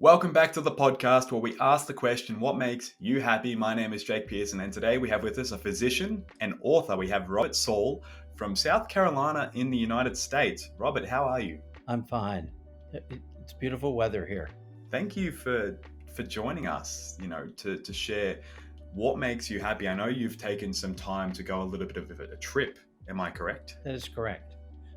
Welcome back to the podcast where we ask the question, what makes you happy? My name is Jake Pearson, and today we have with us a physician and author. We have Robert Saul from South Carolina in the United States. Robert, how are you? I'm fine. It's beautiful weather here. Thank you for joining us, to share what makes you happy. I know you've taken some time to go a little bit of a trip. Am I correct? That is correct,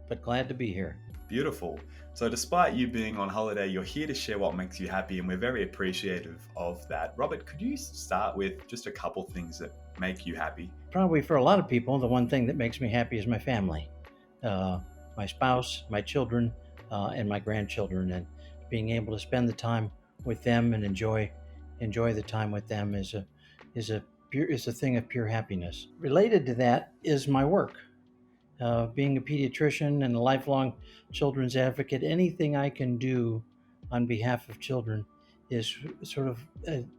but glad to be here. Beautiful. So despite you being on holiday, you're here to share what makes you happy, and we're very appreciative of that. Robert, could you start with just a couple things that make you happy? Probably for a lot of people, the one thing that makes me happy is my family, my spouse, my children, and my grandchildren, and being able to spend the time with them and enjoy the time with them is a thing of pure happiness. Related to that is my work. Being a pediatrician and a lifelong children's advocate, anything I can do on behalf of children is sort of,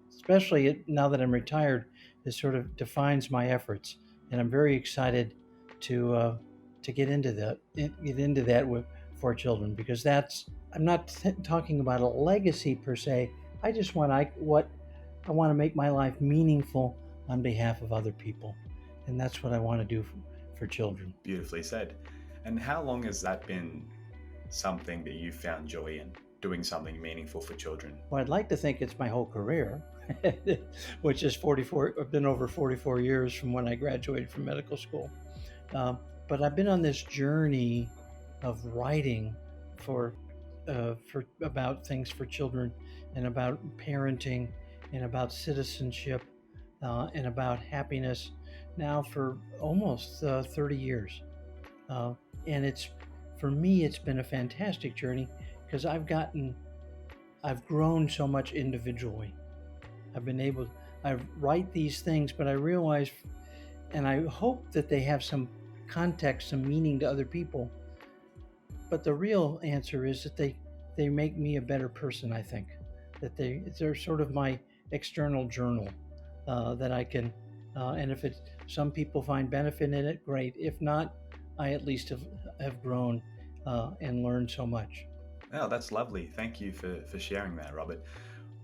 especially now that I'm retired, it sort of defines my efforts. And I'm very excited to get into that for children, because I'm not talking about a legacy per se. I just want to make my life meaningful on behalf of other people, and that's what I want to do for children. Beautifully said. And how long has that been something that you found joy in, doing something meaningful for children? Well, I'd like to think it's my whole career, which is 44. I've been over 44 years from when I graduated from medical school. But I've been on this journey of writing for about things for children, and about parenting, and about citizenship, and about happiness now for almost 30 years. And for me, it's been a fantastic journey, because I've grown so much individually. I write these things, but I realize, and I hope that they have some context, some meaning to other people. But the real answer is that they make me a better person, I think. That they're sort of my external journal that I can, and if some people find benefit in it, great. If not, I at least have grown and learned so much. Oh, that's lovely. Thank you for sharing that, Robert.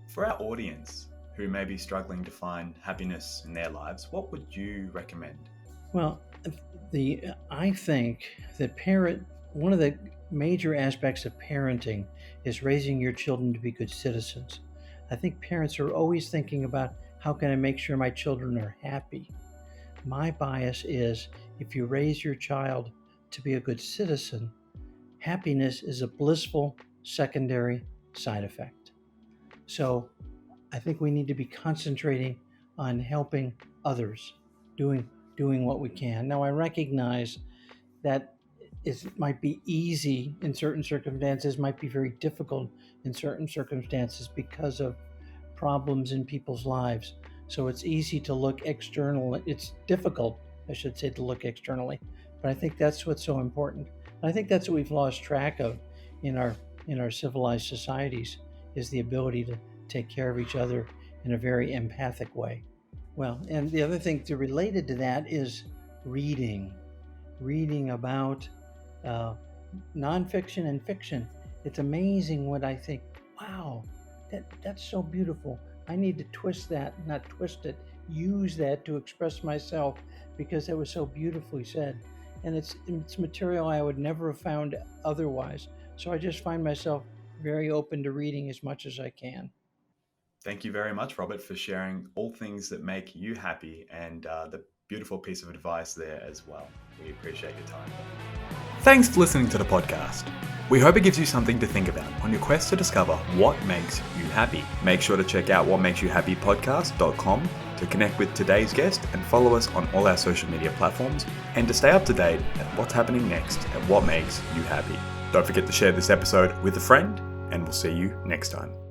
For our audience who may be struggling to find happiness in their lives, what would you recommend? Well, I think that one of the major aspects of parenting is raising your children to be good citizens. I think parents are always thinking about, how can I make sure my children are happy? My bias is, if you raise your child to be a good citizen, happiness is a blissful secondary side effect. So I think we need to be concentrating on helping others, doing what we can. Now, I recognize that it might be easy in certain circumstances, might be very difficult in certain circumstances because of problems in people's lives. So it's easy to look external. It's difficult, I should say, to look externally. But I think that's what's so important. And I think that's what we've lost track of in our civilized societies, is the ability to take care of each other in a very empathic way. Well, and the other thing related to that is reading about nonfiction and fiction. It's amazing what I think, wow, that's so beautiful. I need to use that to express myself, because it was so beautifully said. And it's material I would never have found otherwise. So I just find myself very open to reading as much as I can. Thank you very much, Robert, for sharing all things that make you happy, and the beautiful piece of advice there as well. We appreciate your time. Thanks for listening to the podcast. We hope it gives you something to think about on your quest to discover what makes you happy. Make sure to check out whatmakesyouhappypodcast.com to connect with today's guest, and follow us on all our social media platforms, and to stay up to date at what's happening next at What Makes You Happy. Don't forget to share this episode with a friend, and we'll see you next time.